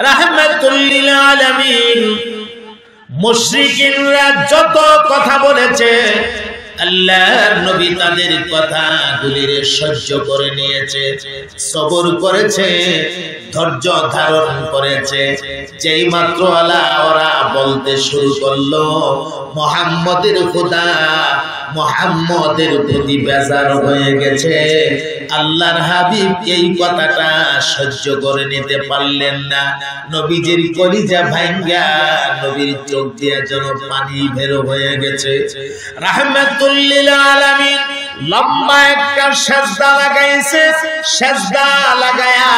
রাহমাতুল লিল আলামিন। মুশরিকিনরা যত কথা বলেছে আল্লাহর নবী তাদের কথাগুলির সহ্য করে নিয়েছে, সবর করেছে, ধৈর্য ধারণ করেছে। যেই মাত্র ওরা বলতে শুরু করলো মুহাম্মদের খোদা, মুহাম্মদের প্রতি বেজার হয়ে গেছে, আল্লাহর হাবিব এই কথাটা সহ্য করে নিতে পারলেন না। নবীজির কলিজা ভাঙ্গা নবীর চোখ দিয়ে যেন পানি বের হয়ে গেছে। রাহমাতুল লিল আলামিন লম্বা একটা সেজদা লাগাইছে, সেজদা লাগায়া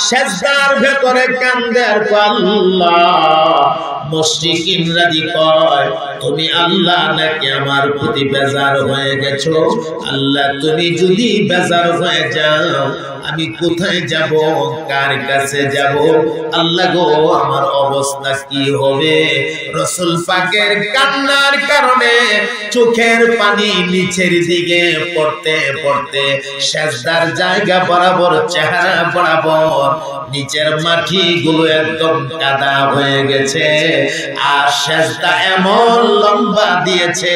সেজদার ভেতরে কান্দে আর আল্লাহ। মুশরিকিনরা কয় তুমি আল্লাহ নাকি আমার প্রতি বেজার হয়ে গেছো? আল্লাহ তুমি যদি বেজার হয়ে যাও আমি কোথায় যাব, কার কাছে যাব? আল্লাহ গো আমার অবস্থা কি হবে? রাসূল পাকের কান্নার কারণে চোখের পানি নিচের দিকে পড়তে পড়তে সেজদার জায়গা বরাবর, চেহারা বরাবর নিচের মাটি গুলো একদম কাদা হয়ে গেছে। আর সেজদা এমন লম্বা দিয়েছে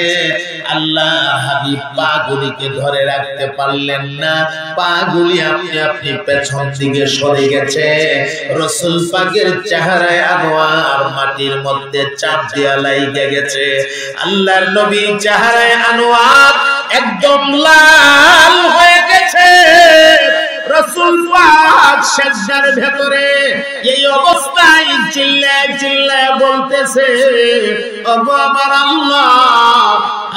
আল্লাহ হাবিব পাগুলিকে ধরে রাখতে পারলেন না, পাগুলি আপনি আপনি পেছন দিকে সরে গেছে। রাসূল পাকের চেহারায় আনোয়ার মাটির মধ্যে চাপ দিয়া লাইগা গেছে। আল্লাহর নবী চেহারায় আনোয়ার একদম লাল হয়ে গেছে। রাসূল পাক সেজদার ভেতরে এই অবস্থায় চিল্লায় চিল্লায় বলতেছে ওগো আমার আল্লাহ,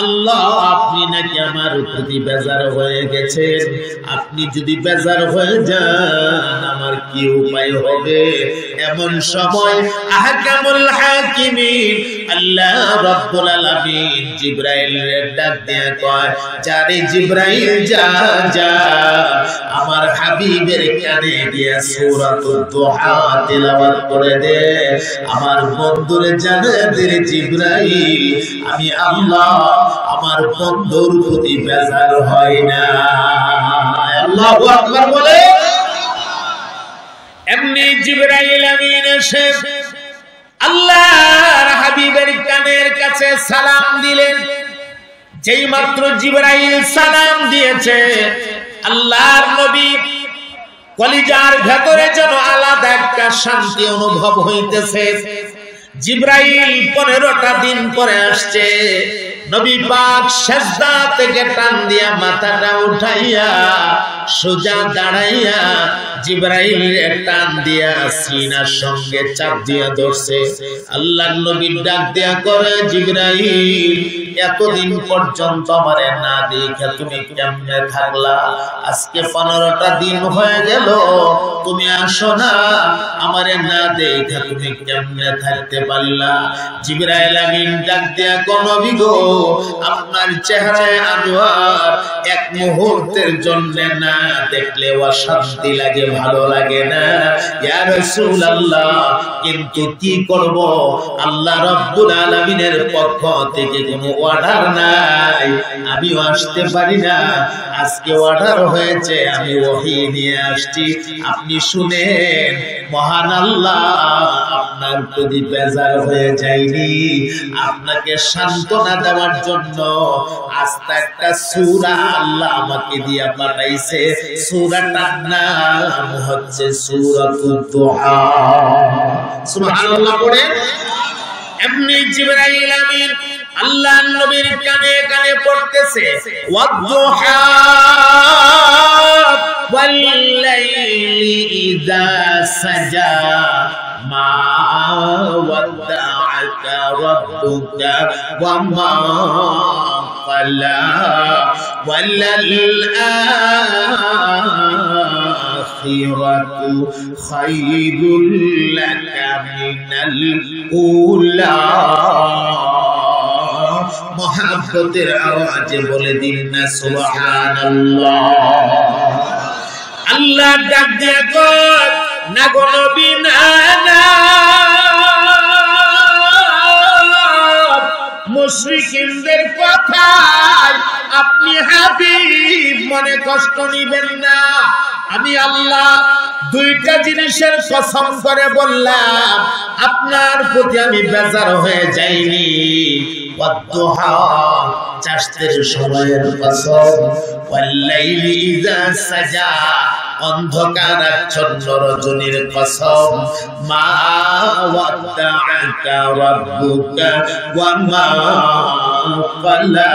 আল্লাহ আপনি নাকি আমার প্রতি বেজার হয়ে গেছেন? আপনি যদি বেজার হয়ে যান আমার কি উপায় হবে? এমন সময় আহকামুল হাকিমিন আল্লাহ রাব্বুল আলামিন জিবরাইলের ডাক দিয়ে কয়, যারে জিবরাইল যা যা আমার হাবিবের কানে গিয়ে সূরাতুদ দুহা তিলাওয়াত করে দে। আমার বন্ধুরে জানে দে জিবরাইল আমি আল্লাহ আমার বন্ধুর প্রতি বেজার হয় না। আল্লাহু আকবার বলে। এমনি জিবরাইল আমিন এসে আল্লাহর হাবিবের কানের কাছে সালাম দিলেন। যেই মাত্র জিবরাইল সালাম দিয়েছে আল্লাহর নবী কলিজার ভেতরে যেন আলাদা একটা শান্তি অনুভব হইতেছে। জিবরাইল 15টা দিন পরে আসছে। নবী পাক সেজদা থেকে টান দিয়া মাথাটা উঠাইয়া সোজা দাঁড়াইয়া জিবরাইলের টান দিয়া সিনার সঙ্গে চাপ দিয়া ধরছে। আল্লাহর নবী ডাক দিয়া করে, জিবরাইল এতদিন পর্যন্ত আমারে না দেখে তুমি কেমনে থাকলা? আজকে 15টা দিন হয়ে গেল তুমি আসো না, আমারে না দেখে তুমি কেমনে থাকতে পারলা? জিবরাইল আমিন ডাক দিয়া কোন নবী গো, আপনার চেহারায় আনোয়ার এক মুহূর্তের জন্য না দেখলে অশান্তি লাগে, ভালো লাগে না ইয়া রাসূলুল্লাহ। কিন্তু কি করব, আল্লাহ রাব্বুল আলামিনের পক্ষ থেকে কোনো অর্ডার নাই, আমিও আসতে পারি না। আজকে অর্ডার হয়েছে, আমি ওহী নিয়ে আসছি, আপনি শুনেন। মহান আল্লাহ আপনার প্রতি বেজার হয়ে যায়নি, আপনাকে সান্ত্বনা দেওয়ার জন্য আস্তে একটা সূরা আল্লাহ আমাকে দিয়া পাঠাইছে। সূরাটার নাম হচ্ছে সূরাতুদ দুহা। সুবহানাল্লাহ পড়ে। এমনি জিবরাইল আমিন আল্লাহর নবীর কানে কানে পড়তেছে ওয়াদ-দুহা ওয়াল-লাইলি ইযা সাজা মা ওয়াদ্দা'আকা রাব্বুকা ওয়া মা ক্বালা ওয়ালাল আখিরাতু খায়রুল লাকা মিনাল উলা। মোহাব্বতের আওয়াজে বলে দিন না সুবহানাল্লাহ। আল্লাহ ডাক দিয়া কয়, না গো নবী না না, মুশরিকিনদের কথায় আপনি হাবিব হাবিব মনে কষ্ট নিবেন না, আমি আল্লাহ দুইটা জিনিসের কসম করে বললাম, আপনার প্রতি আমি বেজার হয়ে যাইনি। ওয়াদ্দুহা, চাষের সময়ের কসম, ওয়াল্লাইলি ইযা সাজা, অন্ধকার আচ্ছন্ন রজনীর কসম, মা ওয়াদ্দাআকা রাব্বুকা ওয়া মা ক্বালা।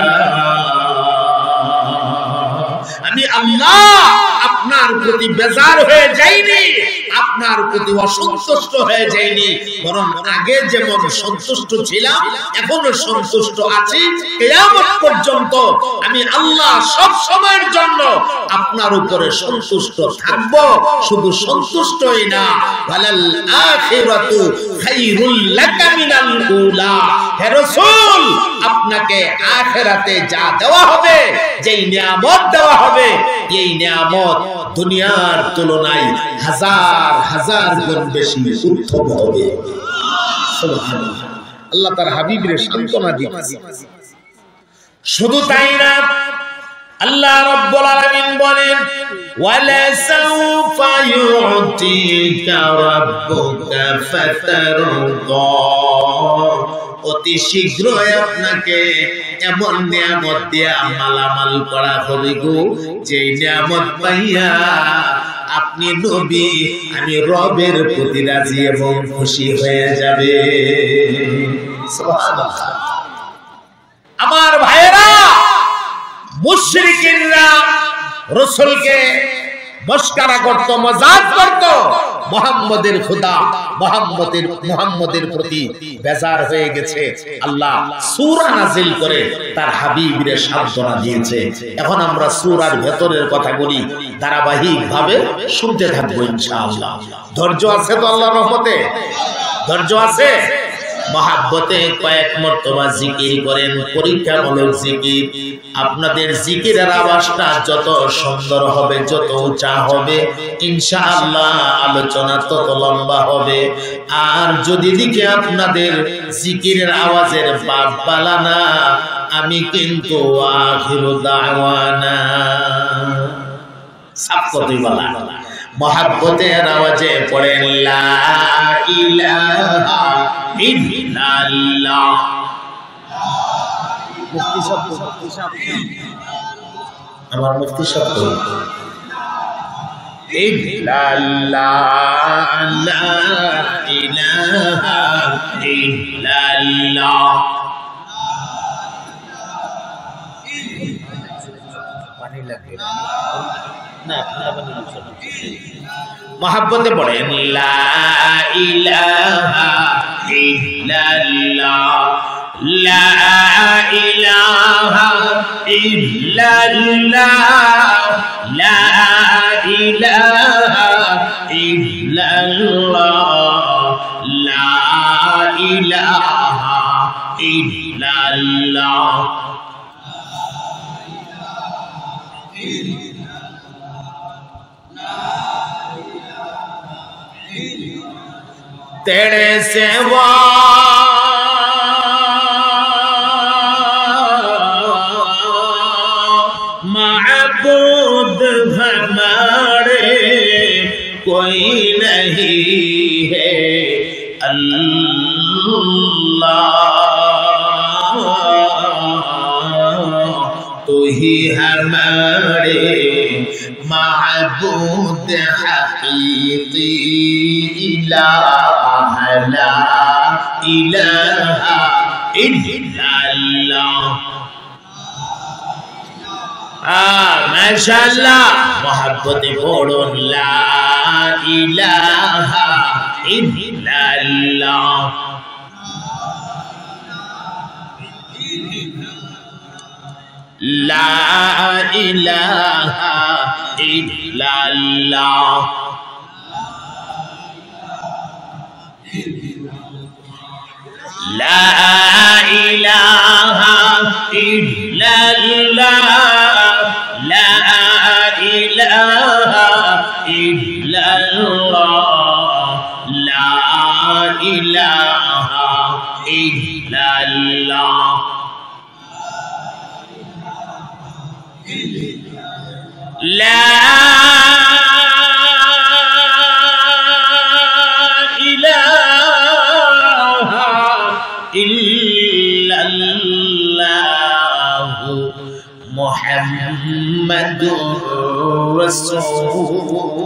আমি আল্লাহ আপনার প্রতি বেজার হয়ে যাইনি, আপনার প্রতি অসন্তুষ্ট হয়ে যাইনি, বরং আগে যেমন সন্তুষ্ট ছিলাম এখনো সন্তুষ্ট আছি। কিয়ামত পর্যন্ত আমি আল্লাহ সব সময়ের জন্য আপনার উপরে সন্তুষ্ট থাকব। শুধু সন্তুষ্টই না, ওয়ালাল আখিরাতু খায়রুল লাকা মিনাল উলা। হে রাসূল, আপনাকে আখিরাতে যা দেওয়া হবে, যেই নিয়ামত দেওয়া হবে, এই নিয়ামত দুনিয়ার তুলনায় হাজার হাজার গুণ বেশি উত্তম হবে। সুবহানাল্লাহ। আল্লাহ তার হাবিবের সান্ত্বনা দিয়েছে। শুধু তাই না, আল্লাহ রাব্বুল আলামিন বলেন, ওয়ালা সাউফা ইউতিকা রাব্বুকা ফাতারদা, অতি শীঘ্রই আপনাকে এমন নিয়ামত দিয়া মালামাল করা হবে গো, যে নিয়ামত পাইয়া আপনি নবী, আমি রবের প্রতি রাজি এবং খুশি হয়ে যাবে। সুবহানাল্লাহ। আমার ভাইয়েরা, মুশরিকিনরা রাসূলকে মস্কারা করত, মজাক করত, মুহাম্মদের খোদা মুহাম্মদের প্রতি বেজার হয়ে গেছে। আল্লাহ সূরা নাযিল করে তার হাবিবের সান্ত্বনা দিয়েছে। এখন আমরা সূরার ভেতরের কথাগুলি ধারাবাহিকভাবে শুনতে থাকবো ইনশাআল্লাহ। ধৈর্য আছে তো আল্লাহর রহমতে? ধৈর্য আছে? মহাব্বতে কয়েক মর্তবা জিকির করেন, পরীক্ষামূলক জিকির। আপনাদের জিকিরের আওয়াজটা যত সুন্দর হবে, যত উঁচা হবে, ইনশাআল্লাহ আলোচনা তত লম্বা হবে। আর যদি দিকে আপনাদের জিকিরের আওয়াজের বাপ বালানা, আমি কিন্তু আখিরু দাওয়ানা সাফ কতই বলা। মহাব্বতের আওয়াজে পড়েন লা ইলাহা ইল্লাল্লাহ। আমার মুফতি শব্দ ইল্লাল্লাহ, লা ইলাহা ইল্লাল্লাহ। পানি লাগে না, মহাব্বতে পড়েন লা ইলাহা ইল্লাল্লাহ, লা ইলাহা ইল্লাল্লাহ, লা ইলাহা ইল্লাল্লাহ, লা ইলাহা ইল্লাল্লাহ। तेरे सेवा माबूद हमारे कोई नहीं है, अल्लाह तू ही हमारे महबूद हकीकी, इलाह ला इलाहा इल्लल्लाह। माशाअल्लाह, मोहब्बते पढ़ुन ला इलाहा इल्लल्लाह। ला इलाहा इल्लल्लाह, ला इलाहा इल्लल्लाह, ला इलाहा इल्लल्लाह, ला इलाहा इल्लल्लाह। লা ইলাহা ইল্লাল্লাহু মুহাম্মাদুর রাসূলুল্লাহ।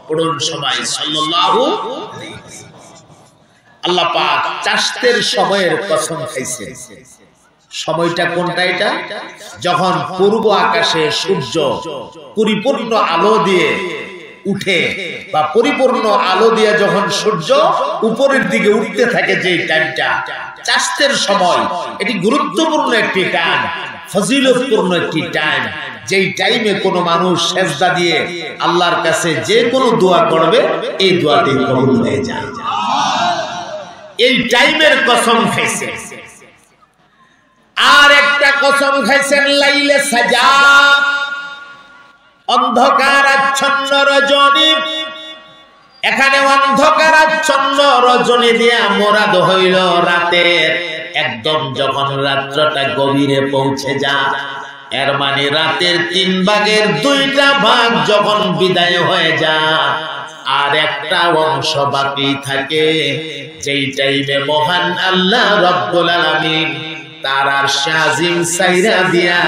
পড়ুন সবাই সাল্লাল্লাহু আলাইহি ওয়াসাল্লাম। আল্লাহ পাক চাষতের সময়ের কসম খাইছেন। সময়টা কোনটা? এটা যখন পূর্ব আকাশে সূর্য পরিপূর্ণ আলো দিয়ে উঠে বা পরিপূর্ণ আলো দিয়ে যখন সূর্য উপরের দিকে উঠতে থাকে, যে টাইমটা চাষতের সময়, এটি গুরুত্বপূর্ণ একটি টাইম, ফজিলতপূর্ণ একটি টাইম। যেই টাইমে কোনো মানুষ সেজদা দিয়ে আল্লাহর কাছে যে কোনো দোয়া করবে, এই দোয়াটি কবুল হয়ে যায়। এই টাইমের কসম খাইছে। আর একটা কসম খাইছেন লাইলে সাজা, অন্ধকার আচ্ছন্ন রজনী। এখানে অন্ধকার আচ্ছন্ন রজনী দিয়া মোরাদ হইল রাতের একদম যখন রাত্রটা গভীরে পৌঁছে যায়, এর মানে রাতের 3 ভাগের 2টা ভাগ যখন বিদায় হয়ে যায় আর একটা অংশ বাকি থাকে, যেই টাইমে মহান আল্লাহ রব্বুল আলামিন তার আরশে আজিম সাইরা দিয়া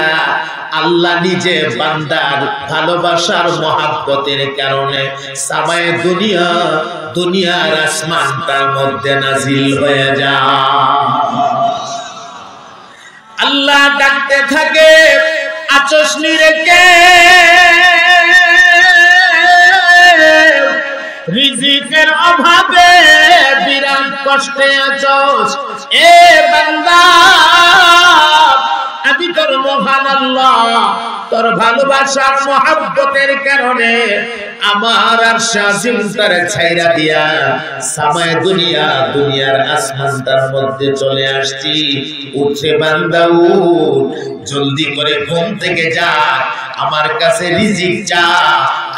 আল্লাহ নিজে বান্দার ভালোবাসার মহব্বতের কারণে সামায়ে দুনিয়ার আসমানটার মধ্যে নাজিল হয়ে যায়। আল্লাহ ডাকতে থাকে, আচশনি রেখে রিজিকের অভাবে বিরাট কষ্টে আছস, এ বান্দা আমি তোর মহান আল্লাহ তোর ভালোবাসার মহব্বতের কারণে আমার আরশে আজিম তারে ছাইরা দিয়া সামায়ে দুনিয়ার আসমানটার মধ্যে চলে আসছি। উঠে বান্দা উঠ, জলদি করে ঘুম থেকে যা, আমার কাছে রিজিক চা,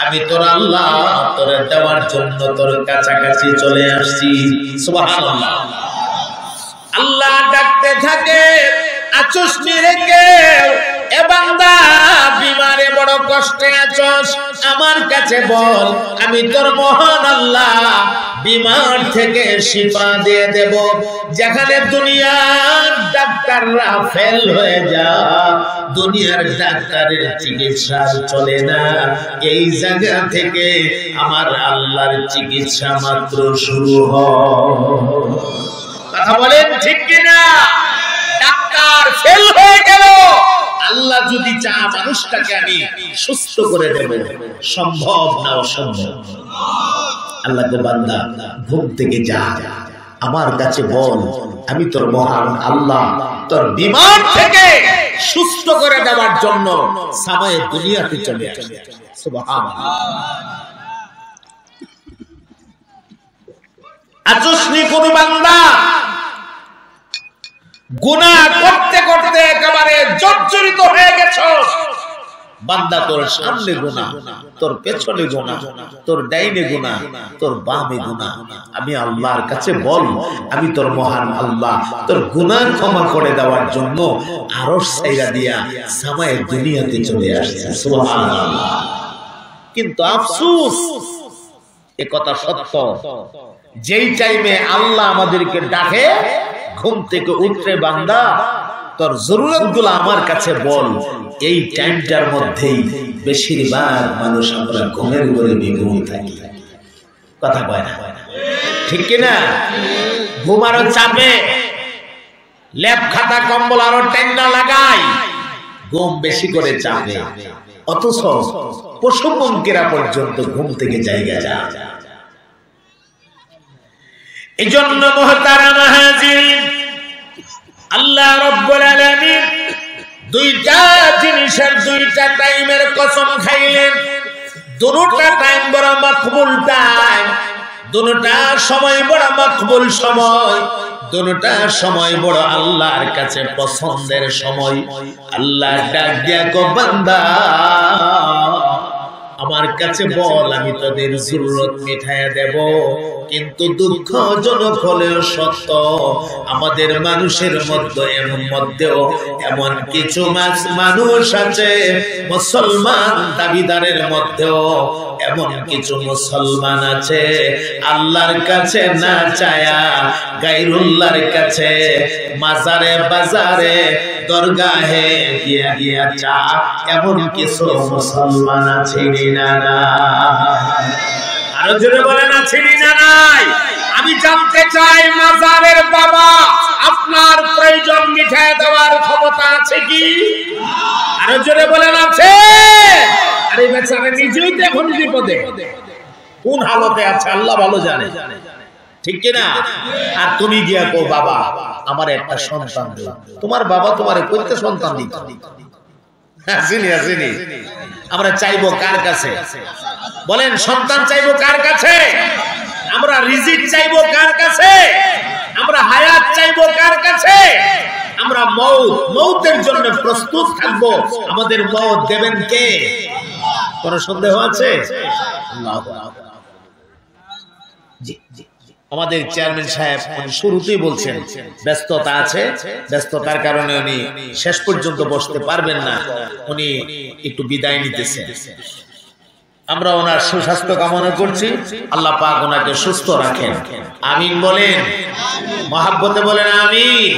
আমি তোর আল্লাহ তোর দেওয়ার জন্য তোর কাছাকাছি চলে আসছি। সুবহানাল্লাহ। আল্লাহ ডাকতে থাকে, আচশনি রেখে এ বান্দা বিমারে বড় কষ্টে আছস, আমার কাছে বল, আমি তোর মহান আল্লাহ বিমার থেকে শিফা দিয়ে দেব। যেখানে দুনিয়ার ডাক্তাররা ফেল হয়ে যায়, দুনিয়ার ডাক্তারের চিকিৎসা চলে না, এই জায়গা থেকে আমার আল্লাহর চিকিৎসা মাত্র শুরু হয়। কথা বলেন ঠিক কিনা? ডাক্তার ফেল হয়ে গেল, আল্লাহ যদি চায় মানুষটাকে আমি সুস্থ করে দেব, সম্ভব না অসম্ভব। আল্লাহ তো বান্দা ঘুম থেকে যা, আমার কাছে বল, আমি তোর মহান আল্লাহ তোর বিমার থেকে সুস্থ করে দেওয়ার জন্য সামায়ে দুনিয়াতে চলে আসে। সুবহানাল্লাহ। আচশনি কোন বান্দা গুনাহ করতে করতে একেবারে জর্জরিত হয়ে গেছো, বান্দা তোর সামনে গুনাহ, তোর পেছনে গুনাহ, তোর ডাইনে গুনাহ, তোর বামে গুনাহ, আমি আল্লাহর কাছে বল, আমি তোর মহান আল্লাহ তোর গুনাহ ক্ষমা করে দেওয়ার জন্য আরশ ছাইরা দিয়া সামায়ে দুনিয়াতে চলে আসছে। সুবহানাল্লাহ। কিন্তু আফসোস, এ কথা সত্য, যেই টাইমে আল্লাহ আমাদেরকে ডাকে ঘুম থেকে উঠে বান্দা তোর জরুরতগুলো আমার কাছে বল, এই টাইমটার মধ্যেই বেশিরভাগ মানুষ আমরা ঘুমের ঘরে বিঘুম থাকি। কথা কয় না? ঠিক কিনা? ঘুম আরো চাপে, লেপ খাতা কম্বল আরো টেঙ্গা লাগাই, ঘুম বেশি করে চাপে, অথচ পশু পঙ্খিরা পর্যন্ত ঘুম থেকে জায়গা যায়। এজন্য মুহতারাম হাজিরিন, আল্লাহ রাব্বুল আলামিন দুইটা জিনিসের দুইটা টাইমের কসম খাইলেন। দুটোটা টাইম বড় মাকবুল টাইম, দুটোটা সময় বড় মাকবুল সময়, দুটোটা সময় বড় আল্লাহর কাছে পছন্দের সময়। আল্লাহ ডাক দিয়া কো বান্দা আমার কাছে বল, আমি তোদের জরুরত মিটাইয়া দেব। কিন্তু দুঃখজনক হলেও সত্য, আমাদের মানুষের মধ্যেও এমন কিছু মানুষ আছে, মুসলমান দাবিদারের মধ্যেও এমন কিছু মুসলমান আছে, আল্লাহর কাছে না চায়া গায়রুল্লাহর কাছে মাজারে বাজারে দরগাহে গিয়া গিয়া চা, এমন কিছু মুসলমান আছে না? আরো জোরে বলেন আছে না নাই? আমি জানতে চাই, মাজারের বাবা আপনার প্রয়োজন মিটায় দেওয়ার ক্ষমতা আছে কি? আরো জোরে বলেন আছে? আরে বেচারা নিজেই তো এখন বিপদে, কোন হালতে আছে আল্লাহ ভালো জানে, ঠিক কিনা? আর তুমি গিয়া কো বাবা আমার একটা সন্তান দাও, তোমার বাবা তোমারে কইতে সন্তান দিত? আসেনি আসেনি। আমরা চাইবো কার কাছে? বলেন, সন্তান চাইবো কার কাছে? আমরা রিজিক চাইবো কার কাছে? আমরা হায়াত চাইবো কার কাছে? আমরা মৌতের জন্য প্রস্তুত থাকবো, আমাদের মৌত দেবেন কে? কোন সন্দেহ আছে? আমাদের চেয়ারম্যান সাহেব শুরুতেই বলছেন ব্যস্ততা আছে, ব্যস্ততার কারণে উনি শেষ পর্যন্ত বসতে পারবেন না, উনি একটু বিদায় নিতেছেন। আমরা ওনার সুস্বাস্থ্য কামনা করছি, আল্লাহ পাক ওনাকে সুস্থ রাখেন, আমিন বলেন, মহাব্বতে বলেন আমিন।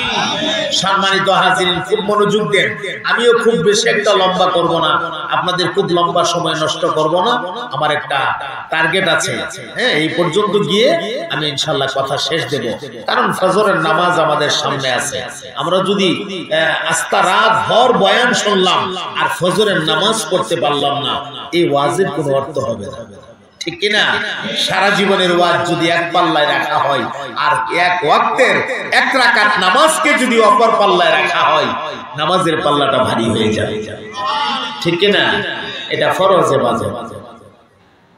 সম্মানিত হাজিরিন, খুব মনোযোগ দেন। আমিও খুব বেশি একটা লম্বা করব না, আপনাদের খুব লম্বা সময় নষ্ট করব না। আমার একটা টার্গেট আছে, হ্যাঁ, এই পর্যন্ত গিয়ে আমি ইনশাআল্লাহ কথা শেষ দেব, কারণ ফজরের নামাজ আমাদের সামনে আছে। আমরা যদি আস্তা রাত ভর বয়ান শুনলাম আর ফজরের নামাজ পড়তে পারলাম না, এই ওয়াজের কোনো অর্থ হবে না, ঠিক কিনা? সারা জীবনের ওয়াজ যদি এক পাল্লায় রাখা হয় আর এক ওয়াক্তের এক রাকাত নামাজকে যদি অপর পাল্লায় রাখা হয়, নামাজের পাল্লাটা ভারী হয়ে যাবে, ঠিক কিনা? এটা ফরজে বাজে।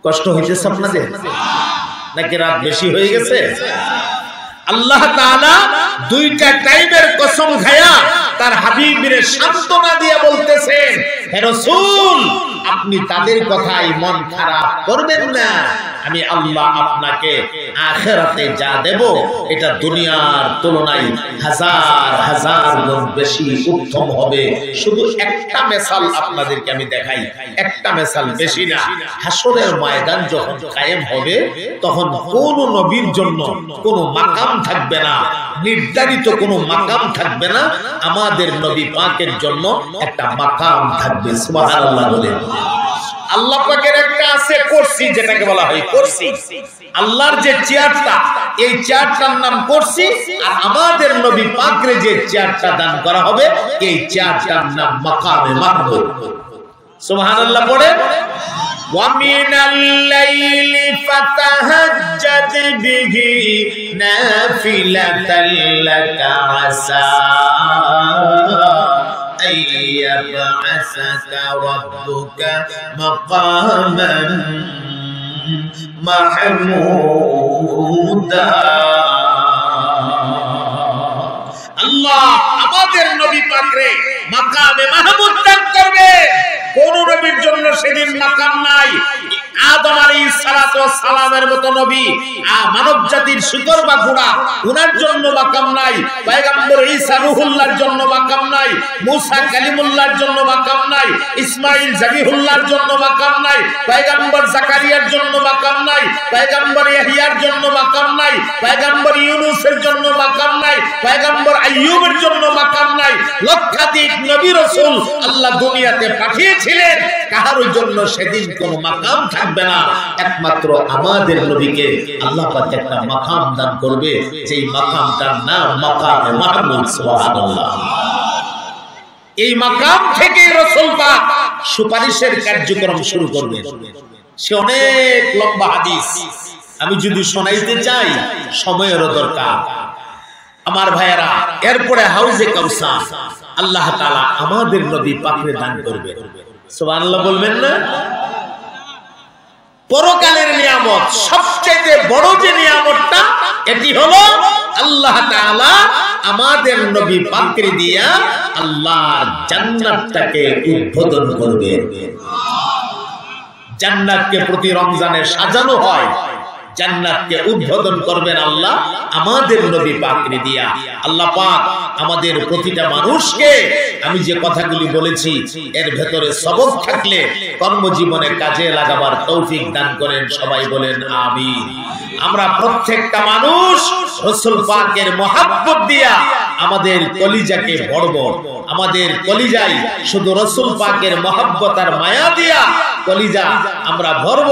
কষ্ট হইতেছে আপনাদের নাকি রাত বেশি হয়ে গেছে? আল্লাহ তাআলা দুইটা টাইমের কসম খায়া তার হাবিবের সান্ত্বনা দিয়ে বলতেছেন, হে রাসূল আপনি তাদের কথাই মন খারাপ করবেন না, আমি আল্লাহ আপনাকে আখিরাতে যা দেব এটা দুনিয়ার তুলনায় হাজার হাজার গুণ বেশি উত্তম হবে। শুধু একটা মিসাল আপনাদেরকে আমি দেখাই, একটা মিসাল, বেশি না। হাসরের ময়দান যখন কায়েম হবে তখন কোন নবীর জন্য কোনো মাকাম থাকবে না, নির্ধারিত কোনো মাকাম থাকবে না, আমাদের নবী পাকের জন্য একটা মাকাম থাকবে। সুবহানাল্লাহ বলেন। আল্লাহ পাকের একটা আছে কুরসি, যেটাকে বলা হয় কুরসি। আল্লাহর যে চেয়ারটা, এই চেয়ারটার নাম কুরসি, আর আমাদের নবী পাকরে যে চেয়ারটা দান করা হবে এই চেয়ারটার নাম মাকামে মাহমুদ। সুবহানাল্লাহ পড়ে। وَمِنَ اللَّيْلِ فَتَهَجَّدْ بِهِ نَافِلَةً لَكَ عَسَىٰ أَن يَبْعَثَكَ رَبُّكَ مَقَامًا মাহমুদা। আল্লাহ আমাদের নবী পাকরে মাকামে মাহমুদ দান করবে। কোন নবীর জন্য সেদিন মাকাম নাই। আদম আলাইহিস সালাতু ওয়াস সালামের মতো নবী, মানব জাতির শিকড় বা গোড়া, উনার জন্য মাকাম নাই। পয়গম্বর ঈসা রূহুল্লাহর জন্য মাকাম নাই। মুসা কালিমুল্লাহর জন্য মাকাম নাই। ইসমাঈল জাবিহুল্লাহর জন্য মাকাম নাই। পয়গম্বর জাকারিয়ার জন্য মাকাম নাই। পয়গম্বর ইয়াহইয়ার জন্য মাকাম নাই। পয়গম্বর ইউনূসের জন্য মাকাম নাই। পয়গম্বর আইয়ুবের জন্য মাকাম নাই। লক্ষাধিক নবী রাসূল আল্লাহ দুনিয়াতে পাঠিয়েছিলেন, কারোর জন্য সেদিন কোনো মাকাম থাকবে না। একমাত্র আমাদের নবীকে আল্লাহ পাক একটা মাকাম দান করবে, যেই মাকামটার নাম মাকামে মাহমুদ। সুবহানাল্লাহ। এই মাকাম থেকে রাসূল পাক সুপারিশের কার্যক্রম শুরু করবেন। সে অনেক লম্বা হাদিস, আমি যদি শোনাইতে চাই সময়েরও দরকার। আমার ভাইয়েরা, এরপরে হাউজে কাউসার আল্লাহ তাআলা আমাদের নবী পাকরে দান করবে। সুবহানাল্লাহ বলবেন না? পরকালের নিয়ামত, সবচেয়ে বড় যে নিয়ামতটা, এটি হলো আল্লাহ তাআলা আমাদের নবী পাকরে দিয়া আল্লাহর জান্নাতটাকে উদ্বোধন করবে। জান্নাতকে প্রতি রমজানে সাজানো হয়, জান্নাতকে উদ্বোধন করবেন আল্লাহ আমাদের নবী পাককে দিয়া। আল্লাহ পাক আমাদের প্রতিটা মানুষকে আমি যে কথাগুলি বলেছি এর ভেতরে সবক থাকলে কর্মজীবনে কাজে লাগাবার তৌফিক দান করেন, সবাই বলেন আমিন। আমরা প্রত্যেকটা মানুষ রাসূল পাকের মহব্বত দিয়া আমাদের কলিজাকে ভরব, আমাদের কলিজায় শুধু রাসূল পাকের মহব্বত আর মায়া দিয়া কলিজা আমরা ভরব,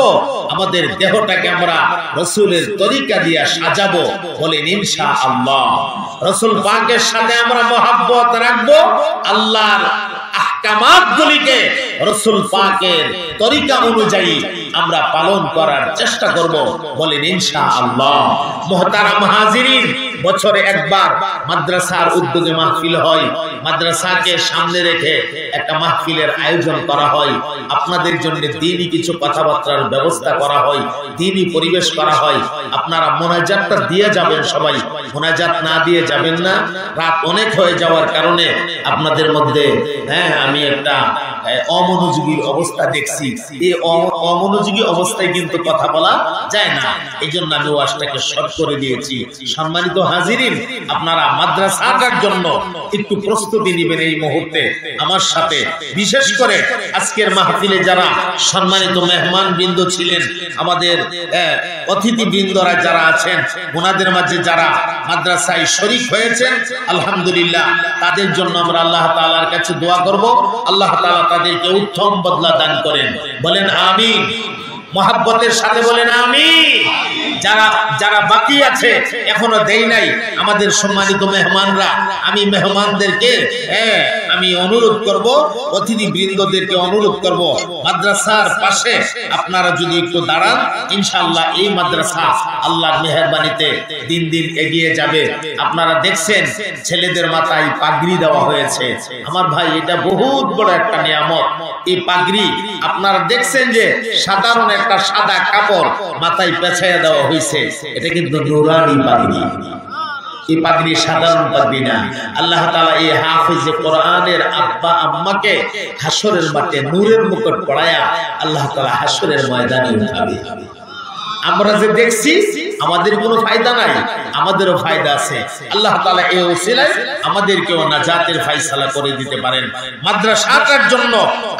আমাদের দেহটাকে আমরা রাসূলের তরিকা দিয়া সাজাবো, বলেন ইনশাআল্লাহ। রাসূল পাকের সাথে আমরা মহব্বত রাখবো, আল্লাহর আহকামাতগুলিকে রাসূল পাকের তরিকা অনুযায়ী আমরা পালন করার চেষ্টা করব, বলেন ইনশাআল্লাহ। মুহতারাম হাজিরিন, বছরে একবার মাদ্রাসার উদ্যোগে মাহফিল হয়, মাদ্রাসাকে সামনে রেখে একটা মাহফিলের আয়োজন করা হয়, আপনাদের জন্য দ্বীনি কিছু কথাবার্তার ব্যবস্থা করা হয়, দ্বীনি পরিবেশ করা হয়। আপনারা মোনাজাতটা দিয়ে যাবেন, সবাই মোনাজাত না দিয়ে যাবেন না, রাত অনেক হয়ে যাওয়ার কারণে আপনাদের মধ্যে আমি একটা অমনোযোগী অবস্থা দেখছি। এই অমনোযোগী অবস্থায় কিন্তু কথা বলা যায় না, এই জন্য আমি ওয়াজটাকে শর্ট করে দিয়েছি। সম্মানিত হাজিরিন, আপনারা মাদ্রাসাটার জন্য একটু প্রস্তুতি নেবেন এই মুহূর্তে আমার সাথে। বিশেষ করে আজকের মাহফিলে যারা সম্মানিত মেহমান বৃন্দ ছিলেন, আমাদের অতিথি বৃন্দরা যারা আছেন, ওনাদের মাঝে যারা মাদ্রাসায় শরীক হয়েছেন, আলহামদুলিল্লাহ, তাদের জন্য আমরা আল্লাহ তাআলার কাছে দোয়া করব, আল্লাহ তাআলা তাদেরকে উত্তম বদলা দান করেন, বলেন আমিন। মহব্বতের সাথে বলেন আমিন। যারা যারা বাকি আছে এখনো দেই নাই আমাদের সম্মানিত মেহমানরা, আমি মেহমানদেরকে আমি অনুরোধ করব, অতিথি বৃন্দদেরকে অনুরোধ করব, মাদ্রাসার পাশে আপনারা যদি একটু দাঁড়ান, ইনশাআল্লাহ এই মাদ্রাসা আল্লাহর মেহেরবানিতে দিন দিন এগিয়ে যাবে। আপনারা দেখছেন ছেলেদের মাথায় পাগড়ি দেওয়া হয়েছে, আমার ভাই এটা বহুত বড় একটা নিয়ামত। এই পাগড়ি আপনারা দেখছেন যে সাধারণ একটা সাদা কাপড় মাথায় পেঁচাইয়া দেওয়া হয়েছে, এটা কিন্তু নূরানি পাগড়ি। এই পাগড়ি সাধারণ পাগড়ি না। আল্লাহ তাআলা এই হাফেজে কোরআনের আব্বা আম্মাকে হাসরের মাঠে নূরের মুকুট পরায়া আল্লাহ তাআলা হাসরের ময়দানে উঠাবে। আমরা যে দেখছি আমাদের কোনো ফায়দা নাই, আমাদেরও ফায়দা আছে। আল্লাহ তাআলা এই ওসিলায় আমাদেরকেও নাজাতের ফয়সালা করে দিতে পারেন। মাদ্রাসাটার জন্য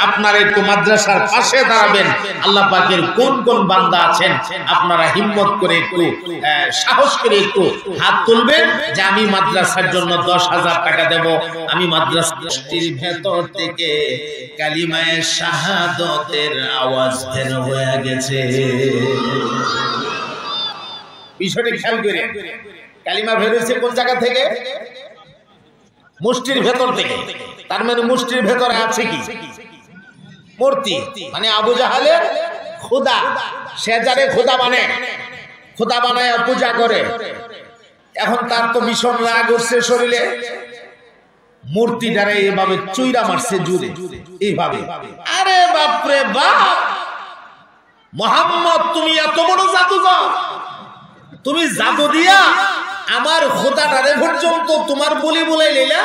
আপনারা একটু মাদ্রাসার পাশে দাঁড়াবেন। আল্লাহ পাকের কোন কোন বান্দা আছেন আপনারা হিম্মত করে একটু সাহস করে একটু হাত তুলবেন যে আমি মাদ্রাসার জন্য 10,000 টাকা দেব। আমি মাদ্রাসার ভেতর থেকে কালিমায়ে শাহাদাতের আওয়াজ বের হয়ে গেছে। বিষয়টি খেয়াল করে, কালিমা বের হয়েছে কোন জায়গা থেকে? মুষ্টির ভেতর থেকে। তার মানে মুষ্টির ভেতরে আছে কি? মূর্তি, মানে আবু জাহালের খোদা। সে যারে খোদা বানায় পূজা করে। এখন তার তো ভীষণ রাগ উঠছে শরীরে, মূর্তি দ্বারা এইভাবে চুইরা মারছে জুড়ে এইভাবে। আরে বাপরে বাপ, মুহাম্মদ তুমি এত বড় জাদুকর, তুমি জাদু দিয়া আমার খোদাটারে পর্যন্ত তোমার বলি বলাই লইলা।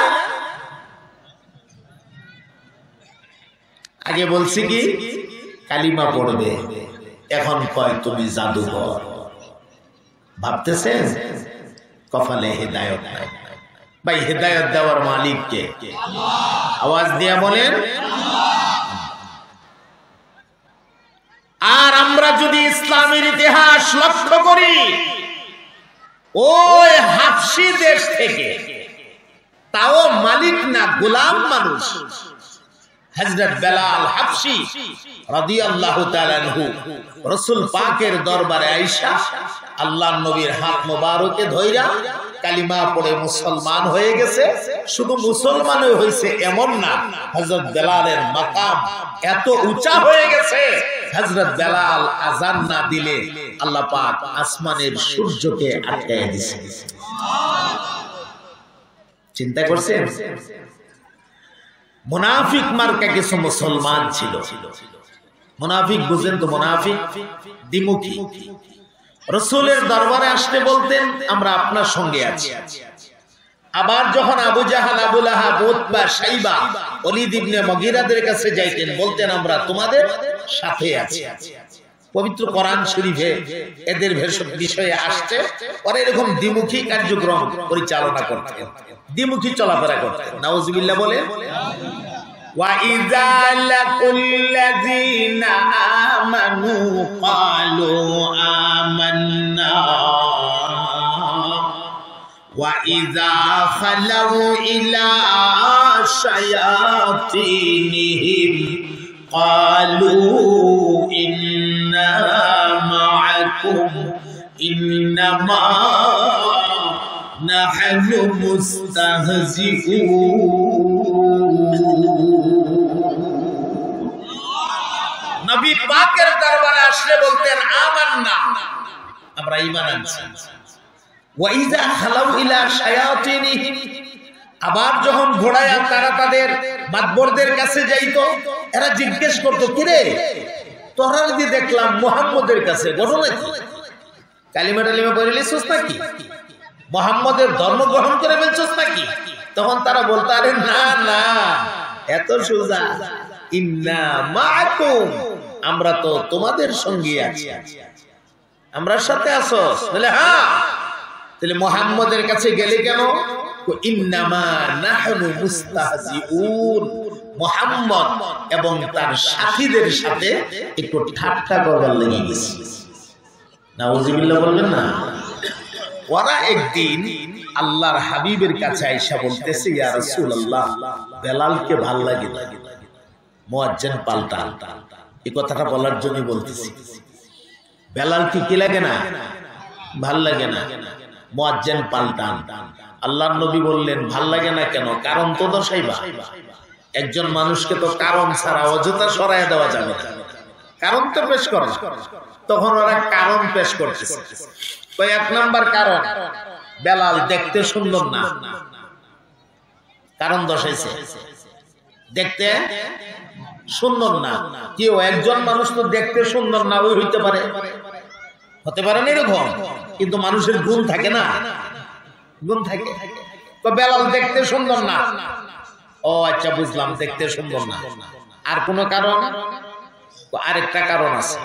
আগে বলছি কি কালিমা পড়বে, এখন কয় তুমি জাদুকর। ভাবতেছেন কপালে হেদায়েত নাই। ভাই হেদায়েত দেওয়ার মালিক কে? আওয়াজ দিয়া বলেন। আর আমরা যদি ইসলামের ইতিহাস লক্ষ্য করি, ওই হাবশী দেশ থেকে, তাও মালিক না গোলাম মানুষ, হযরত বেলাল হাবশী রাদিয়াল্লাহু তাআলা আনহু রাসূল পাকের দরবারে আয়েশা আল্লাহর নবীর হাত মোবারকে ধইরা কালিমা পড়ে মুসলমান হয়ে গেছে। শুধু মুসলমান হয়েছে এমন না, হযরত বেলালের মাকাম এত উঁচা হয়ে গেছে, হযরত বেলাল আযান না দিলে আল্লাহ পাক আসমানের সূর্যকে আটকায় দিয়েছে। চিন্তা করছেন? মুনাফিক মার্কা কিছু মুসলমান ছিল। মুনাফিক বুঝেন তো? মুনাফিক দ্বিমুখী। রাসূলের দরবারে আসতে বলতেন আমরা আপনার সঙ্গে আছি, আবার যখন আবু জাহাল, আবু লাহাব, উতবা, শাইবা, ওলীদ ইবনে মুগীরাদের কাছে যাইতেন, বলতেন আমরা তোমাদের সাথে আছি। পবিত্র কোরআন শরীফে এদের বিষয়ে আসছে, ওরা এরকম দ্বিমুখী কার্যক্রম পরিচালনা করতেন, দ্বিমুখী চলাফেরা করতেন। নাউজুবিল্লাহ বলে। وَإِذَا لَقُوا الَّذِينَ آمَنُوا قَالُوا آمَنَّا وَإِذَا خَلَوْا إِلَى شَيَاطِينِهِمْ قَالُوا إِنَّا مَعَكُمْ إِنَّمَا نَحْنُ مُسْتَهْزِئُونَ। নবী পাকের দরবারে আসলে বলতেন আমান্না, আমরা ঈমান আনছি। ওয়া ইযা খালাউ ইলা শায়াতিনিহিম, আবার যখন ঘোড়ায় তারা তাদের মাতবরদের কাছে যাইতো, এরা জিজ্ঞেস করতো কিরে তোরা যদি দেখলাম মুহাম্মদের কাছে, ঘটনা কি? কালিমা টালিমা পড়ে লিখছস নাকি? মুহাম্মদের ধর্ম গ্রহণ করে ফেলছস নাকি? তখন তারা বলতো আরে না না, এত সোজা, ইন্না মাআকুম, আমরা তো তোমাদের সঙ্গে আছি। আমরা সাথে আছো? বলে হ্যাঁ। তাহলে মুহাম্মদের কাছে গেলে কেন? ইন্নামা নাহনু মুস্তাহজিউন, মুহাম্মদ এবং তার সাথীদের সাথে একটু ঠাট্টা করবার লেগে গেছে। নাউজুবিল্লাহ বলবেন না? ওরা একদিন আল্লাহর হাবিবের কাছে আইসা বলতেছে, ইয়া রাসূলুল্লাহ, বেলালকে ভাল লাগে না, মুয়াজ্জিন পাল্টান। এই কথাটা বলার জন্য বলতেছি, বেলালকে কি লাগে না? ভাল লাগে না, মুয়াজ্জিন পাল্টান। আল্লাহর নবী বললেন ভাল লাগে না কেন? কারণ তো দর্শাইবা। একজন মানুষকে তো কারণ ছাড়া অযথা সরায় দেওয়া যাবে না, কারণ তো পেশ করো। তখন ওরা কারণ পেশ করতেছে। এক নাম্বার কারণ, বেলাল দেখতে সুন্দর না, কারণ দর্শাইছে, দেখতে সুন্দর না। কেউ একজন মানুষ তো দেখতে সুন্দর না, ওই হইতে পারে, হতে পারে না এরকম, কিন্তু মানুষের গুণ থাকে না, গুণ থাকে। তো বেলাল দেখতে সুন্দর না, ও আচ্ছা বুঝলাম, দেখতে সুন্দর না। আর কোন কারণ? আরেকটা কারণ আছে।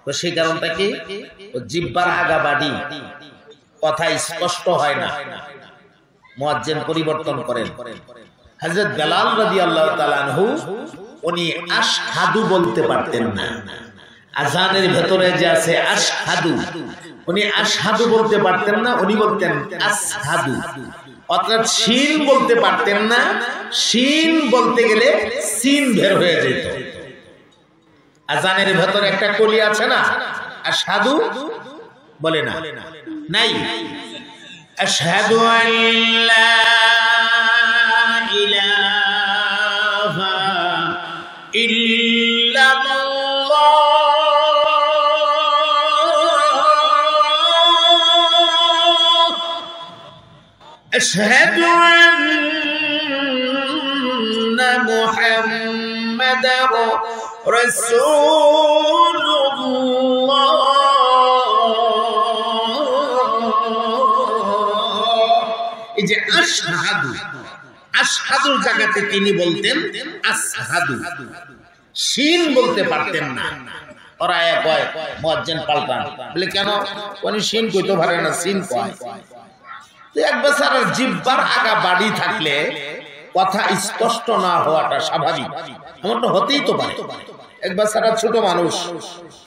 তো সেই কারণটা কি? জিহ্বার আগা বাড়ি, কথা স্পষ্ট হয় না, মুয়াজ্জিন পরিবর্তন করেন। হযরত বেলাল রাদিয়াল্লাহু তাআলা আনহু উনি আশহাদু বলতে পারতেন না। আযানের ভেতরে যে আছে আশহাদু, উনি আশহাদু বলতে পারতেন না, উনি বলতেন আসহাদু। অর্থাৎ শিন বলতে পারতেন না, শিন বলতে গেলে সিন বের হয়ে যেত। আযানের ভেতরে একটা কলি আছে না, আশহাদু বলে না, নাই। আশহাদু আল্লা ইলাহা ইল্লাল্লাহ, আশহাদু আন্না মুহাম্মাদার রাসূলুল্লাহ। এই যে আশহাদু, আশহাদুর জায়গাতে তিনি বলতেন আসহাদু, শিন বলতে পারতেন না। ওরা কয় মুয়াজ্জিন পাল্টান, বলে কেন? উনি শিন কইতে পারে না, সিন কয়। তো এক বেচারার জিহ্বার আগা বাড়ি থাকলে কথা স্পষ্ট না হওয়াটা স্বাভাবিক, এমনটা হতেই তো পারে। এক বেচারা ছোট মানুষ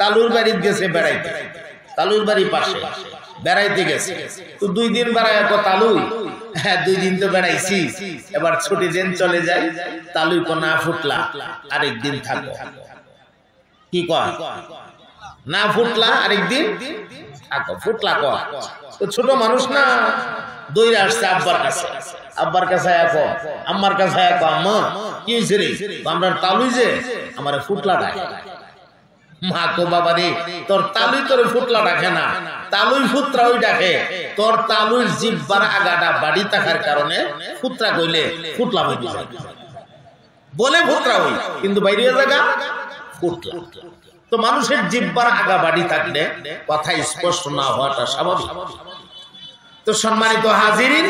তালুর বাড়িতে গেছে বেড়াইতে, তালুর বাড়ির পাশে বেড়াইতে গেছে, তো 2 দিন বেড়ায় তালুই, হ্যাঁ 2 দিন তো বেড়াইছি, এবার ছুটি দিন চলে যায়, তালুই কো না ফুটলা, আরেকদিন থাকো। কি কয়? না ফুটলা আরেকদিন থাকো, ফুটলা কয়। তো ছোট মানুষ না, দৌড়ে আসছে আব্বার কাছে, আব্বার কাছে আয়কো, আম্মার কাছে আয়কো, আম্মা কি হয়েছে রে? আমরা তালুই যে আমার ফুটলা ডাকে। মা তো বাবা রে, তোর তালুই তোর ফুটলা ডাকে না, তালুই ফুটরা ওই ডাকে। তোর তালুর জিহ্বার আগাটা বাড়ি থাকার কারণে ফুটরা কইলে ফুটলা হইতে যায়, বলে ফুটরা হই, কিন্তু বাইরে জায়গা ফুটলা। তো মানুষের জিহ্বার আগা বাড়ি থাকলে কথা স্পষ্ট না হওয়াটা স্বাভাবিক। তো সম্মানিত হাজিরিন,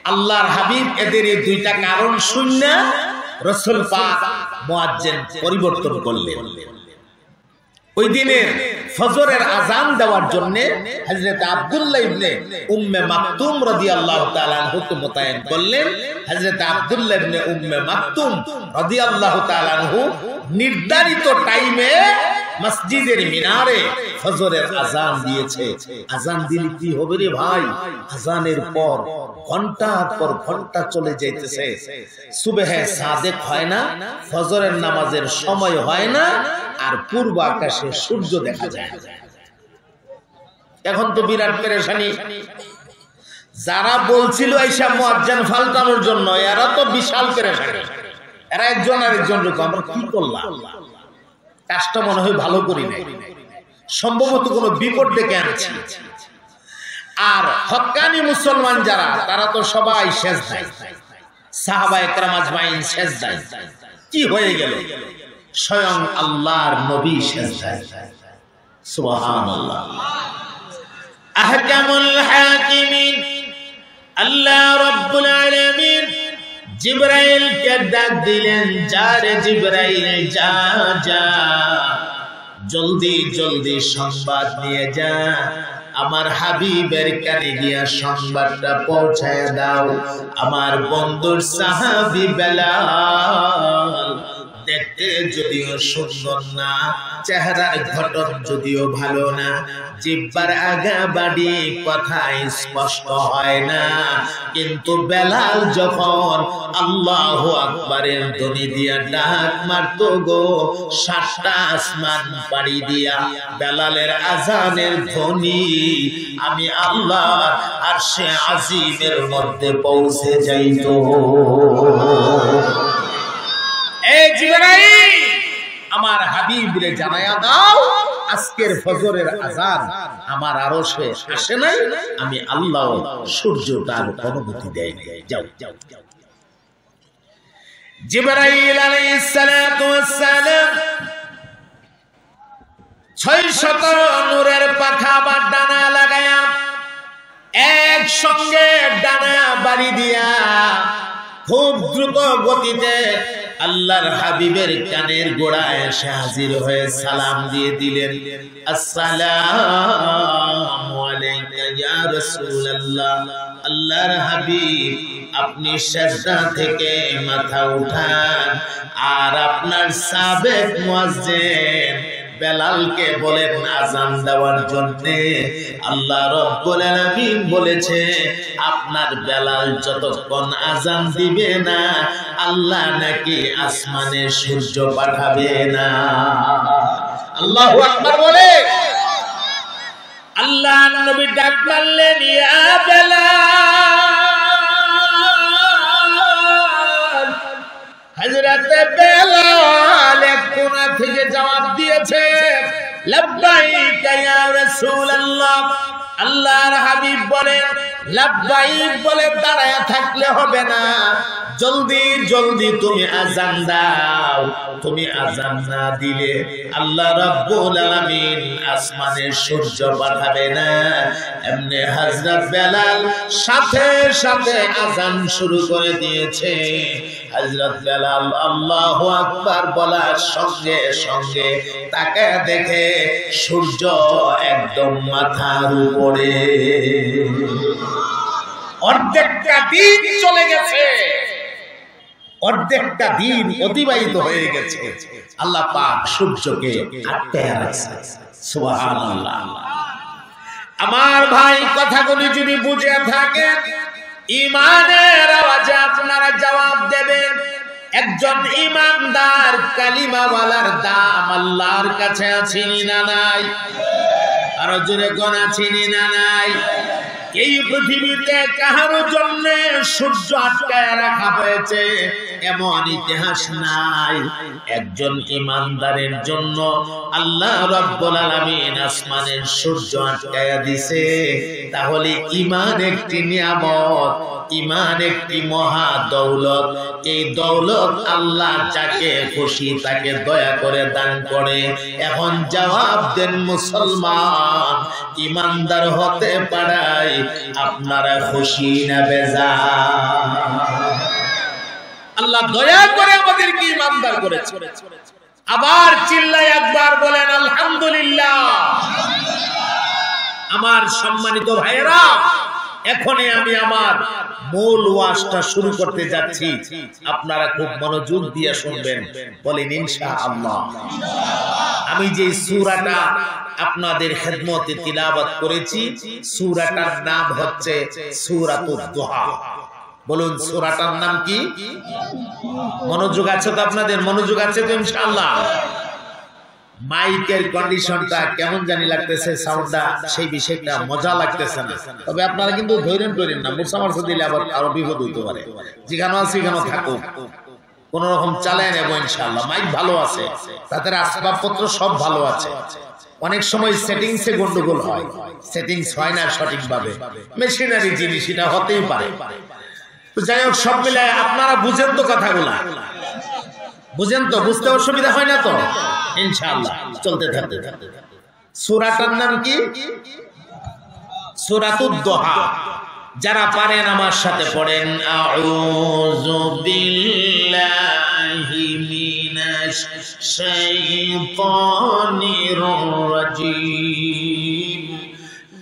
আল্লাহর হাবিব এদের এই দুইটা কারণ শুনে রাসূল পাক মুয়াজ্জিন পরিবর্তন করলেন। ওই দিনের ফজরের আজান দেওয়ার জন্য হযরত আব্দুল্লাহ ইবনে উম্মে মাকতুম রাদিয়াল্লাহু তাআলা আনহুকে মোতায়েন করলেন। হযরত আব্দুল্লাহ ইবনে উম্মে মাকতুম রাদিয়াল্লাহু তাআলা আনহু নির্ধারিত টাইমে মসজিদের মিনারে ফজরের আজান দিয়েছে। আজান দিলে কি হবে রে ভাই? আজানের পর ঘন্টার পর ঘন্টা চলে যাইতেছে, সুবহে সাদেক হয় না, ফজরের নামাজের সময় হয় না, আর পূর্ব আকাশে সূর্য দেখা যায়। এখন তো বিরাট পেরেশানি। যারা বলছিল এইসব মুয়াজ্জিন ফালতানোর জন্য, এরা তো বিশাল পেরেশানি। এরা একজন আরেকজন রকম, আমরা কি করলাম? কাজটা মনে হয় ভালো করি নাই, সম্ভবত কোনো বিপদ ডেকে আনছি। আর হক্কানি মুসলমান যারা, তারা তো সবাই সেজদায়, সাহাবায়ে কেরাম আজমাইন সেজদায়। কি হয়ে গেল? স্বয়ং আল্লাহর নবী সেজদায়। সুবহানাল্লাহ। আহকামুল হাকিমিন আল্লাহ রাব্বুল আলামিন জিবরাইলকে ডাক দিলেন, যা রে জিবরাইল, যা যা, জলদি জলদি সংবাদ নিয়ে যা, আমার হাবিবের কানে গিয়া সংবাদটা পৌঁছায় দাও। আমার বন্ধুর সাহাবী বেলাল দেখতে যদিও সুন্দর না, চেহারার গঠন যদিও ভালো না, জিহ্বার আগা বাড়ি কথা স্পষ্ট হয় না, কিন্তু বেলাল যখন আল্লাহু আকবারের ধ্বনি দিয়া ডাক মারতো গো, ৭টা আসমান পাড়ি দিয়া বেলালের আজানের ধ্বনি আমি আল্লাহর আরশে আজিমের মধ্যে পৌঁছে যাইতো। এই জিবরাইল, আমার হাবিবরে জানায়া দাও, আজকের ফজরের আজান আমার আরশে আসে নাই, আমি আল্লাহ সূর্যটার অনুমতি দেই নাই। যাও যাও। জিবরাইল আলাইহিস সালাতু ওয়াস সালাম ৬০০ নূরের পাখা বা ডানা লাগায়া একসঙ্গে ডানা বাড়ি দিয়া খুব দ্রুত গতিতে আল্লাহর হাবিবের কানের গোড়ায় এসে হাজির হয়ে সালাম দিয়ে দিলেন, আসসালামু আলাইকা ইয়া রাসূলুল্লাহ। আল্লাহর হাবিব, আপনি সিজদা থেকে মাথা উঠান, আর আপনার সাবেক মুয়াজ্জিন বেলালকে বলেন আজান দেওয়ার জন্য। আল্লাহ রাব্বুল আলামিন বলেছে, আপনার বেলাল যতক্ষণ আজান দিবে না, আল্লাহ নাকি আসমানে সূর্য পাঠাবে না। আল্লাহু আকবার বলে আল্লাহ নবী ডাক মারলেন, ইয়া বেলাল। হযরত বেলাল এক কোণা থেকে জবাব দিয়েছে, লাব্বাইকা ইয়া রাসূলুল্লাহ। আল্লাহর হাবিব বলেন, লাব্বাইক বলে দাঁড়ায় থাকলে হবে না, জলদি জলদি তুমি আজান দাও। তুমি আজান না দিলে আল্লাহ রাব্বুল আলামিন আসমানে সূর্য পাঠাবে না। এমনি হযরত বেলাল সাথে সাথে আজান শুরু করে দিয়েছে। হযরত বেলাল আল্লাহু আকবার বলার সঙ্গে সঙ্গে তাকে দেখে সূর্য একদম মাথার উপরে। অর্ধেকটা দিন চলে গেছে, অর্ধেকটা দিন অতিবাহিত হয়ে গেছে, আল্লাহ পাক সূর্যকে আটকায় রাখছে। সুবহানাল্লাহ। আমার ভাই, কথাগুলি যদি বুঝে থাকেন, ঈমানের আওয়াজে আপনারা জবাব দেবেন। একজন ঈমানদার কালিমাওয়ালার দাম আল্লাহর কাছে আছে না নাই? আরো জোরে কোন আছে না নাই? এই পৃথিবীতে কাহারো জন্য সূর্য আটকায় রাখা হয়েছে এমন ইতিহাস নাই। একজন ঈমানদারের জন্য আল্লাহ রাব্বুল আলামিন আসমানের সূর্য আটকায়া দিয়েছে। তাহলে ঈমান একটি নিয়ামত, ঈমান একটি মহা দৌলত। এই দৌলত আল্লাহ যাকে খুশি তাকে দয়া করে দান করে। এখন জবাব দেন মুসলমান, ঈমানদার হতে পারাই আপনারা খুশি না বেজার? আল্লাহ দয়া করে আমাদেরকে ইমানদার করেছে। আবার চিল্লায় একবার বলেন আলহামদুলিল্লাহ। আমার সম্মানিত ভাইয়েরা, এখনই আমি আমার মূল ওয়াজটা শুরু করতে যাচ্ছি। আপনারা খুব মনোযোগ দিয়ে শুনবেন, বলেন ইনশাআল্লাহ। আমি যে সূরাটা আপনাদের খেদমতে তিলাওয়াত করেছি, সূরাটার নাম হচ্ছে সূরাতুদ দুহা। বলুন সূরাটার নাম কি? মনোযোগ আছে তো আপনাদের? মনোযোগ আছে তো ইনশাআল্লাহ? মাইকের কন্ডিশনটা কেমন জানি লাগতেছে, সাউন্ডটা সেই বিষয়টা মজা লাগতেছে না। তবে আপনারা কিন্তু ধৈর্য করেন না, মুসামার সাথে দিলে আবার আরো বিপদ হইতে পারে। যেখানে আছে সেখানে থাকুক, কোন রকম চালায় নেবো ইনশাআল্লাহ। মাইক ভালো আছে, তাদের আসবাবপত্র সব ভালো আছে। অনেক সময় সেটিংসে গন্ডগোল হয়, সেটিংস হয় না সঠিকভাবে, মেশিনারি জিনিস, এটা হতেই পারে। তো যাই হোক, সব মিলায় আপনারা বুঝেন তো কথাগুলা? বুঝেন তো? বুঝতে অসুবিধা হয় না তো? ইনশাআল্লাহ চলতে থাকতে। সূরাটার নাম কি? সূরাতুদ দুহা। যারা পারেন আমার সাথে পড়েন, আউযু বিল্লাহি মিনাশ শাইতানির রাজীম,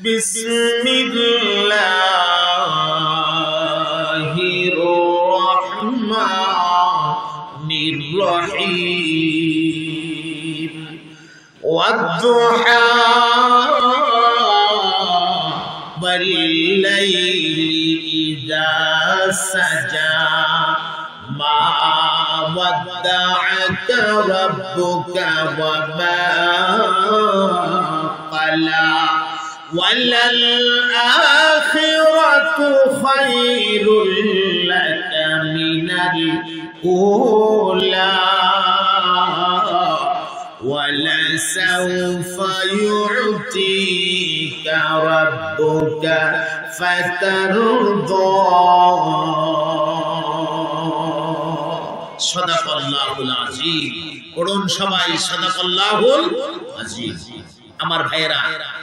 বিসমিল্লাহির রাহমানির রহিম, ওয়াদ-দুহা ওয়াল-লাইলি ইযা সাজা, মা ওয়াদ্দা'আকা রাব্বুকা ওয়া মা ক্বালা, ওয়ালাল আখিরাতু খায়রুল লাকা মিনাল উলা, ওয়ালাসাউফা ইউ'তিকা রাব্বুকা ফাতারদা। সাদাকাল্লাহুল আযীম। পড়ুন সবাই, সাদাকাল্লাহুল আযীম। আমার ভাইয়েরা,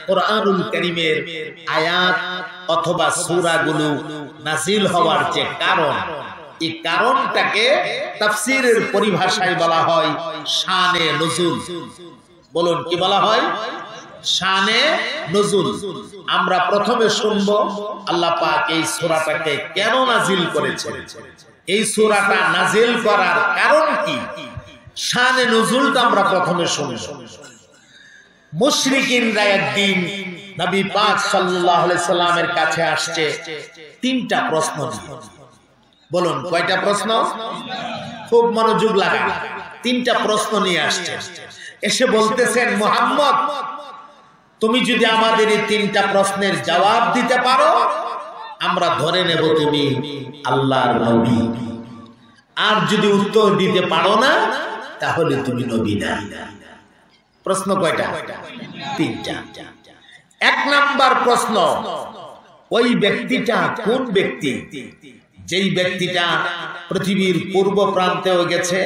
কোরআনুল কারীমের আয়াত অথবা সূরাগুলো নাযিল হওয়ার যে কারণ, এই কারণটাকে তাফসীরের পরিভাষায় বলা হয় শানে নুজুল। বলুন কি বলা হয়? শানে নুজুল। আমরা প্রথমে শুনবো আল্লাহ পাক এই সূরাটাকে কেন নাযিল করেছেন, এই সূরাটা নাযিল করার কারণ কি, শানে নুজুলটা আমরা প্রথমে শুনবো। মুশরিকিনরা একদিন নবী পাক সাল্লাল্লাহু আলাইহি সাল্লামের কাছে আসছে তিনটা প্রশ্ন নিয়ে। বলুন কয়টা প্রশ্ন? খুব মনোযোগ লাগান। তিনটা প্রশ্ন নিয়ে আসছে। এসে বলতেছেন, মুহাম্মদ, তুমি যদি আমাদের এই তিনটা প্রশ্নের জবাব দিতে পারো, আমরা ধরে নেব তুমি আল্লাহর নবী। আর যদি উত্তর দিতে পারো না, তাহলে তুমি নবী না। প্রশ্ন কয়টা? তিনটা। এক নাম্বার প্রশ্ন, ওই ব্যক্তিটা কোন ব্যক্তি যেই ব্যক্তিটা পৃথিবীর পূর্ব প্রান্তেও গেছে,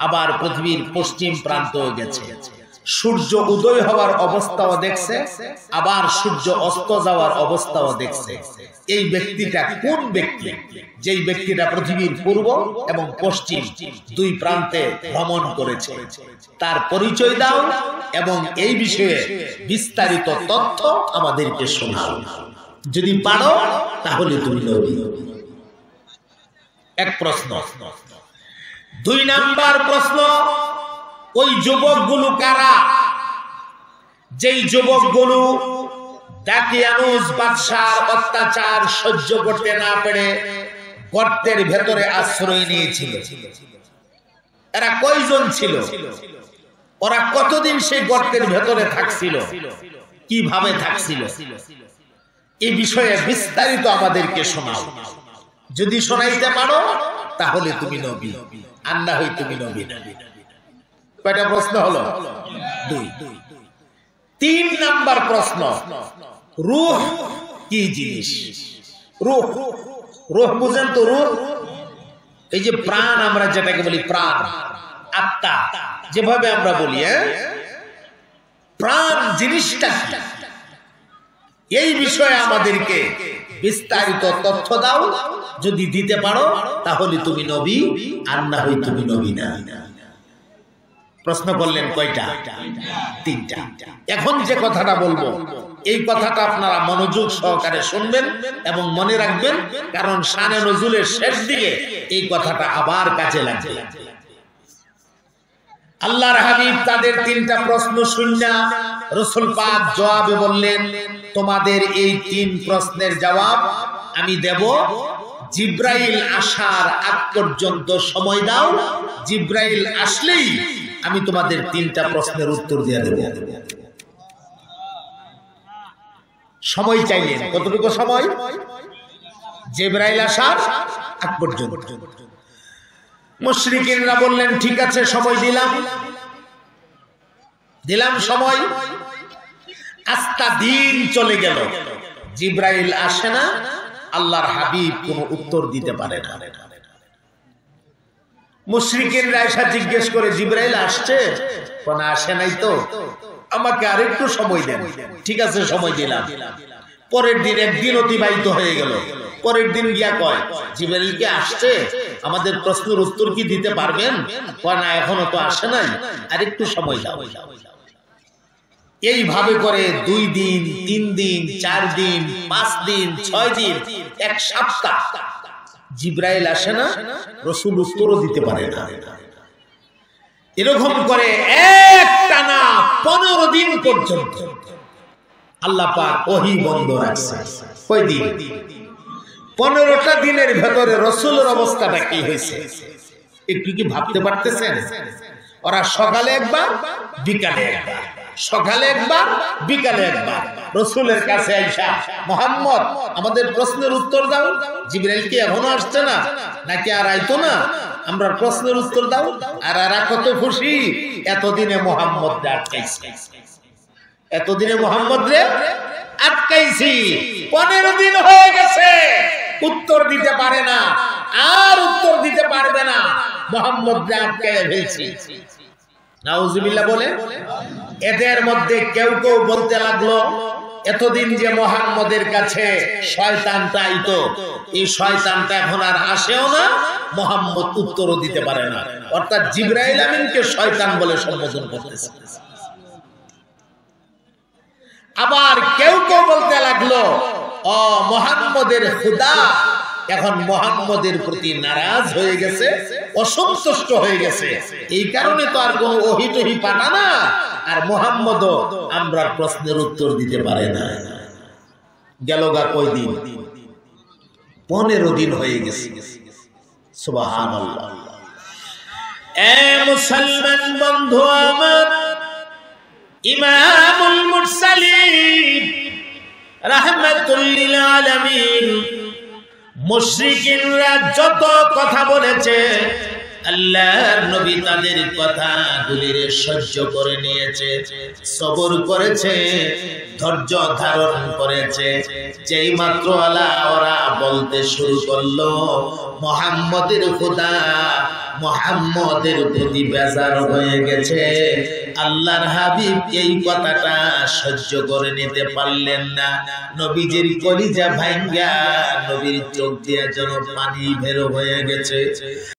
আবার পৃথিবীর পশ্চিম প্রান্তেও গেছে, সূর্য উদয় হওয়ার অবস্থাও দেখছে, আবার সূর্য অস্ত যাওয়ার অবস্থাও দেখছে। এই ব্যক্তিটা কোন ব্যক্তি যেই ব্যক্তিটা পৃথিবীর পূর্ব এবং পশ্চিম দুই প্রান্তে ভ্রমণ করেছে? তার পরিচয় দাও এবং এই বিষয়ে বিস্তারিত তথ্য আমাদেরকে শোনাও। যদি পারো তাহলে তুমি নবী। এক প্রশ্ন। দুই নাম্বার প্রশ্ন, ওই যুবকগুলো কারা যেই যুবকগুলো দাকিয়ানুস বাদশার অত্যাচার সহ্য করতে না পেরে গর্তের ভেতরে আশ্রয় নিয়েছিল? এরা কয়জন ছিল? ওরা কতদিন সেই গর্তের ভেতরে থাকছিল? কিভাবে থাকছিল? এই বিষয়ে বিস্তারিত আমাদেরকে শোনাও। যদি শোনাইতে পারো তাহলে তুমি নবী, আর না হয় তুমি নবী না। কয়টা প্রশ্ন হলো? দুই। তিন নাম্বার প্রশ্ন, রূহ কি জিনিস? রূহ, রূহ বুঝেন তো? রূহ এই যে প্রাণ, আমরা যেটাকে বলি প্রাণ, আত্মা যেভাবে আমরা বলি, প্রাণ জিনিসটা কি? এই বিষয়ে আমাদেরকে বিস্তারিত তথ্য দাও, যদি দিতে পারো তাহলে তুমি নবী, আর না হয় তুমি নবী না। প্রশ্ন করলেন কয়টা? তিনটা। এখন যে কথাটা বলবো এই কথাটা আপনারা মনোযোগ সহকারে শুনবেন এবং মনে রাখবেন, কারণ শানে নজুলের শেষ দিকে এই কথাটা আবার কাজে লাগবে। আল্লাহর হাবিব তাদের তিনটা প্রশ্ন শুননা রাসূল পাক জবাবে বললেন, তোমাদের এই তিন প্রশ্নের জবাব আমি দেব, জিব্রাইল আসার আগ পর্যন্ত সময় দাও, জিব্রাইল আসলেই আমি তোমাদের তিনটা প্রশ্নের উত্তর দিয়ে দেব। সময় চাইলেন, কতটুকু সময়? জিব্রাইল আসার আগ পর্যন্ত। মুশরিকিনরা বললেন ঠিক আছে, সময় দিলাম সময়। আস্তা দিন চলে গেল, জিব্রাইল আসে না, আল্লাহর হাবিব কোনো উত্তর দিতে পারে না। মুশরিকিনরা এসে জিজ্ঞেস করে, জিব্রাইল আসছে? কোন আসে নাই তো, আমাকে আরেকটু সময় দেন। ঠিক আছে, সময় দিলাম। পরের দিন একদিন অতিবাহিত হয়ে গেল। পরের দিন গিয়া কয়, জিব্রাইল কি আসছে? আমাদের প্রশ্নের উত্তর কি দিতে পারবেন? কয় না, এখনো তো আসে নাই, আরেকটু সময় দাও। এইভাবে করে 2 দিন, 3 দিন, 4 দিন, 5 দিন, 6 দিন, এক সপ্তাহ জিব্রাইল আসে না, রাসূল উত্তরও দিতে পারে না। এরকম করে একটানা 15 দিন পর্যন্ত আল্লাহ পাক ওহী বন্ধ রাখছে। কয় দিন? 15টা দিনের ভেতরে রাসূলের অবস্থাটা কি হয়েছে একটু কি ভাবতে পারতেছেন? ওরা সকালে একবার, বিকালে একবার, সকালে একবার, বিকালে একবার রাসূলের কাছে আইসা, মুহাম্মদ আমাদের প্রশ্নের উত্তর দাও। জিবরাইল কি এখনো আসছে না নাকি আর আইতো না? আমরা প্রশ্নের উত্তর দাও। আর এরা কত খুশি, এতদিনে মুহাম্মদ আটকাইছে, এতদিনে মুহাম্মদ রে আটকাইছি। 15 দিন হয়ে গেছে, উত্তর দিতে পারে না, আর উত্তর দিতে পারবে না, মুহাম্মদ রে আটকাইয়া ফেলছি। নাউজুবিল্লাহ বলে। এদের মধ্যে কেউ কেউ বলতে লাগলো, এতদিন যে মুহাম্মদের কাছে শয়তানটা আইতো, এই শয়তানটা এখন আর আসেও না, মুহাম্মদ উত্তরও দিতে পারে না। অর্থাৎ জিবরাইল আমিনকে শয়তান বলে সম্বোধন করতেছে। আবার কেউ কেউ বলতে লাগলো, ও মুহাম্মদের খোদা এখন মুহাম্মদের প্রতি নারাজ হয়ে গেছে, অসন্তুষ্ট হয়ে গেছে, এই কারণে তো আর কোনো ওহী টহী পাঠা না, আর মুহাম্মদও আমরা প্রশ্নের উত্তর দিতে পারে না। গেল গা কয়দিন? 15 দিন হয়ে গেছে। সুবহানাল্লাহ। এ মুসলমান বন্ধু আমার, ইমামুল মুরসালিন রাহমাতুল লিল আলামিন, মুশরিকিনরা যত কথা বলেছে, আল্লাহর নবী তাদের কথাগুলির সহ্য করে নিয়েছে, সবর করেছে, ধৈর্য ধারণ করেছে। যেই মাত্র ওরা বলতে শুরু করলো মুহাম্মদের খোদা, মুহাম্মদের প্রতি বেজার হয়ে গেছে, আল্লাহর হাবিব এই কথাটা সহ্য করে নিতে পারলেন না। নবীজির কলিজা ভাঙ্গা, নবীর চোখ দিয়ে যেন পানি বের হয়ে গেছে।